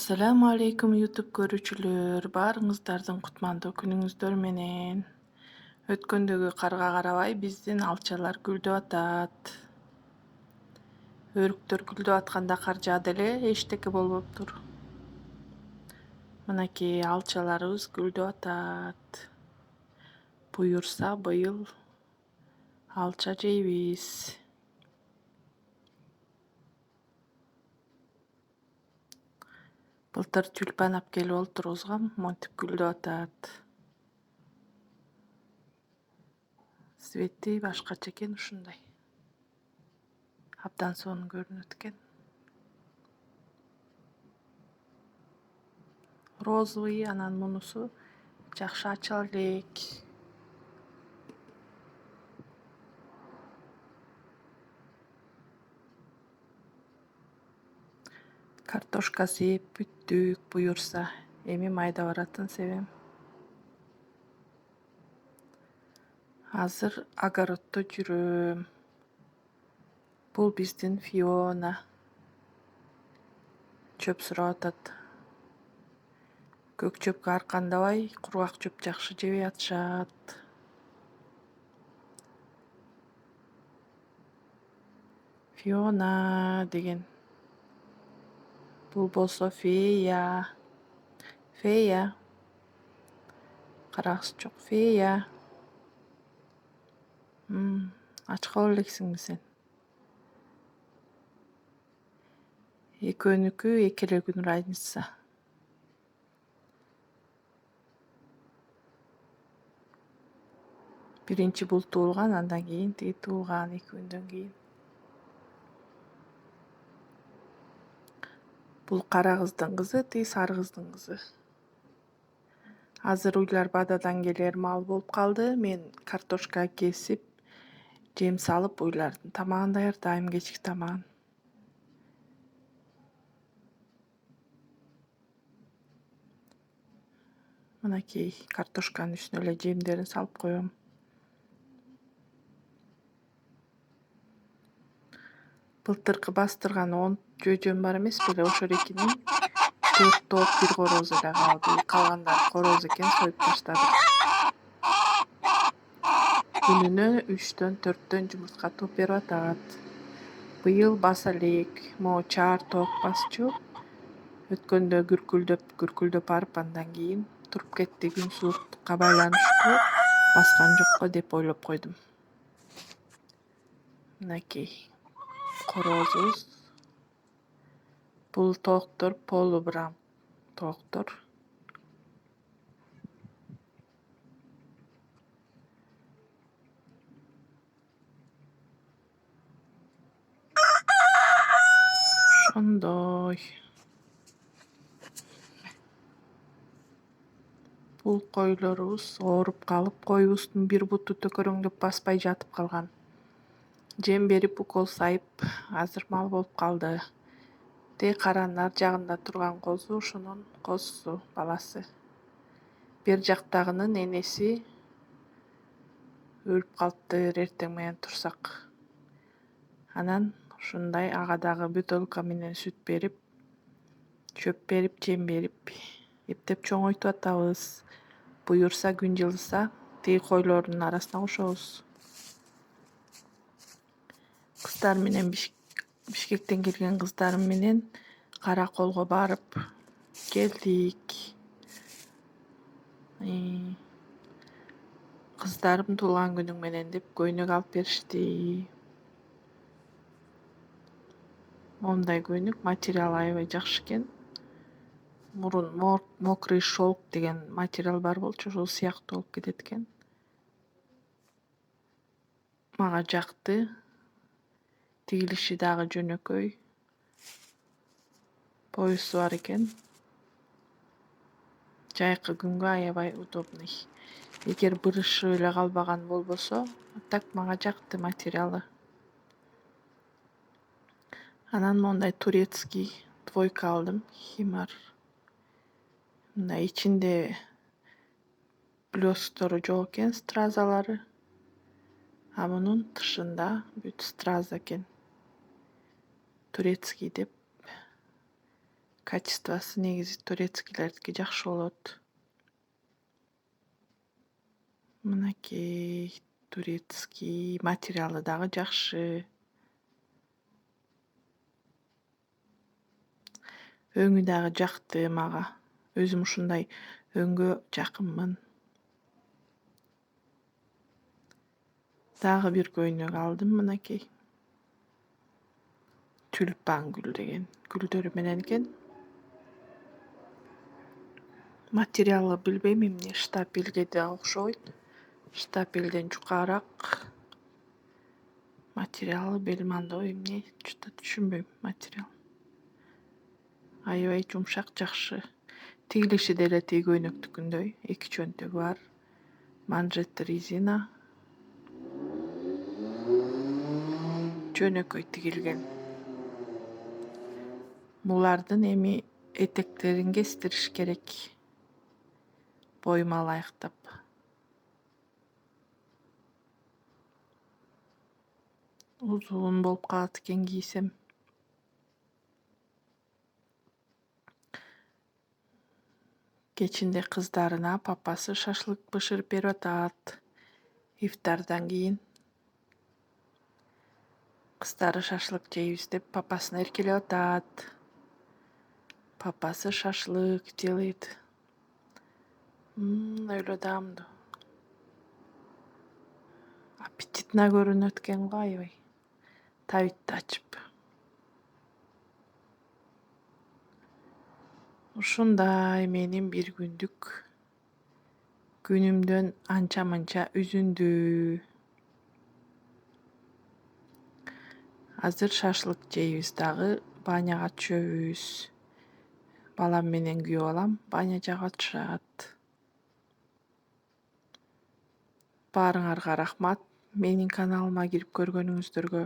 Assalamu алейкум YouTube көрүүчүлөр, баарыңыздардын кутмандуу күнүңүздөр менен. Өткөндөгү карга карабай биздин алчалар гүлдөп атат. Өрүктөр гүлдөп атканда кар жаады эле эчтеке болбоптур. Мынакей алчаларыбыз гүлдөп атат. Буюрса быйыл алча жейбиз. Былтыр тюльпан алып келип олтургузгам, монтип гүлдөп атат. Свети башкача экен, ушундай. Абдан сонун көрүнөт экен. Розовый, анан мунусу жакшы ачыла элек. Картошка сеп бүттүк, буюрса. Эми майда баратын себем. Азыр огороддо жүрөм. Бул биздин Фиона. Чөп сурап атат. Көк чөпкө аркандабай, кургак чөп жакшы жебей атышат. Фиона деген. Бул болсо Фея. Фея. Карагысы жок, Фея. Ач кала элексиңби сен? Экөөнүкү эки эле күн разница. Биринчи бул туулган, андан кийин тиги туулган 2 күндөн кийин. Бул кара кыздын кызы, тиги сары кыздын кызы. Азыр уйлар бададан келер мал болуп калды. Мен картошка кесип, жем салып, уйлардын тамагын даярдайм, кечки тамагын. Мынакей картошканын үстүнө эле жемдерин салып коем. Былтыркы бастырган 10 жөөжөм бар эмес беле, ошол экинин 4 тоок 1 корозу эле калды. Калгандары короз экен, союп таштадык. Күнүнө 3-төн 4төн жумуртка туруп берип атат. Быйыл баса элек, могу чаар тоок басчу. Өткөндө күркүлдөп барып, андан кийин туруп кетти. Күн сууктукка байланыштуу баскан жокко деп ойлоп койдум. Мынакей корозубуз. Бул тооктор полубрам тооктор. Ошондой. Бул койлорубуз ооруп калып, коюбуздун бир буту төкөрөңдөп баспай жатып калган. Жем берип, укол сайып, азыр мал болуп калды. Тиги каранын ар жагында турган козу ошонун козусу, баласы. Бер жактагынын энеси өлүп калыптыр, эртең менен турсак. Анан ушундай ага дагы бутылка менен сүт берип, чөп берип, жем берип, эптеп чоңойтуп атабыз. Буюрса, күн жылыса, тиги койлордун арасына кошобуз. Кыздар менен Бишкектен келген кыздарым менен кара колго барып келдик. Кыздарым туулган күнүң менен деп көйнөк алып беришти. Мондай көйнөк материалы аябай жакшы экен. Мурун мокрый шелк деген материал бар болчу, ошол сыяктуу болуп кетет экен. Мага жакты. Тигилиши дагы жөнөкөй. Поясу бар экен. Жайкы күнгө аябай удобный. Эгер бырышып эле калбаган болбосо, так мага жакты материалы. Анан мондай турецкий двойка алдым, химар. Мындай ичинде блёстктору жок экен, стразалары. А мунун тышында бүт страза экен. Турецкий деп Качествосы негизи турецкилердики жакшы болот. Мынакей турецкий материалы дагы жакшы. Өңү дагы жакты мага. Өзүм ушундай өңгө жакынмын. Дагы бир көйнөк алдым мынакей. Тюльпан гүл деген гүлдөрү менен экен. Материалы билбейм, эмне штапелге да окшойт. Штапелден жукараак. Материалы белмандоо эмне, что-то түшүнбөйм материал. Аябай жумшак, жакшы. Тигилиши деле тиги көйнөктүкүндөй. 2 чөнтөгү бар. Манжети резина. Жөнөкөй тигилген. Булардын эми этектерин кестириш керек. Боюма ылайыктап. Узун болуп калат экен кийсем. Кечинде кыздарына папасы шашлык бышырып берип атат. Ифтардан кийин. Кыздары шашлык жейбиз деп папасын эркелеп атат. Папасы шашлык делает. Öyle даамдуу. Аппетитно көрүнөт экен го аябай. Табитти ачып. Ушундай менин бир күндүк күнүмдөн анча мынча үзүндү. Азыр шашлык жейбиз дагы, баняга түшөбүз. Балам менен күйөө балам баня жагып атышат. Баарыңарга рахмат. Менин каналыма кирип көргөнүңүздөргө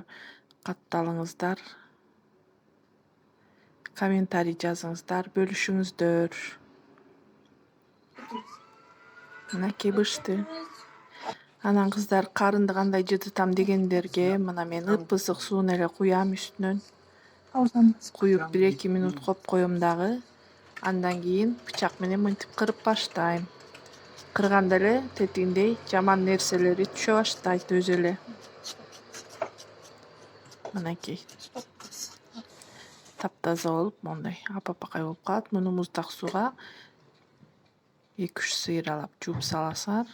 катталыңыздар. Комментарий жазыңыздар, бөлүшүңүздөр. Мынакей бышты. Анан кыздар карынды кандай жыдытам дегендерге мына мен ып-ысык сууну эле куям үстүнөн. Куюп 1-2 минут коюп коем дагы. Андан кийин бычак менен мынтип кырып баштайм. Кырганда эле тетигиндей жаман нерселери түшө баштайт өзү эле. Мынакей. Таптаза болуп мондай апапакай болуп калат. Муну муздак сууга 2-3 сыйралап жууп саласыңар.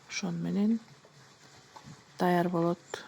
Ошону менен даяр болот.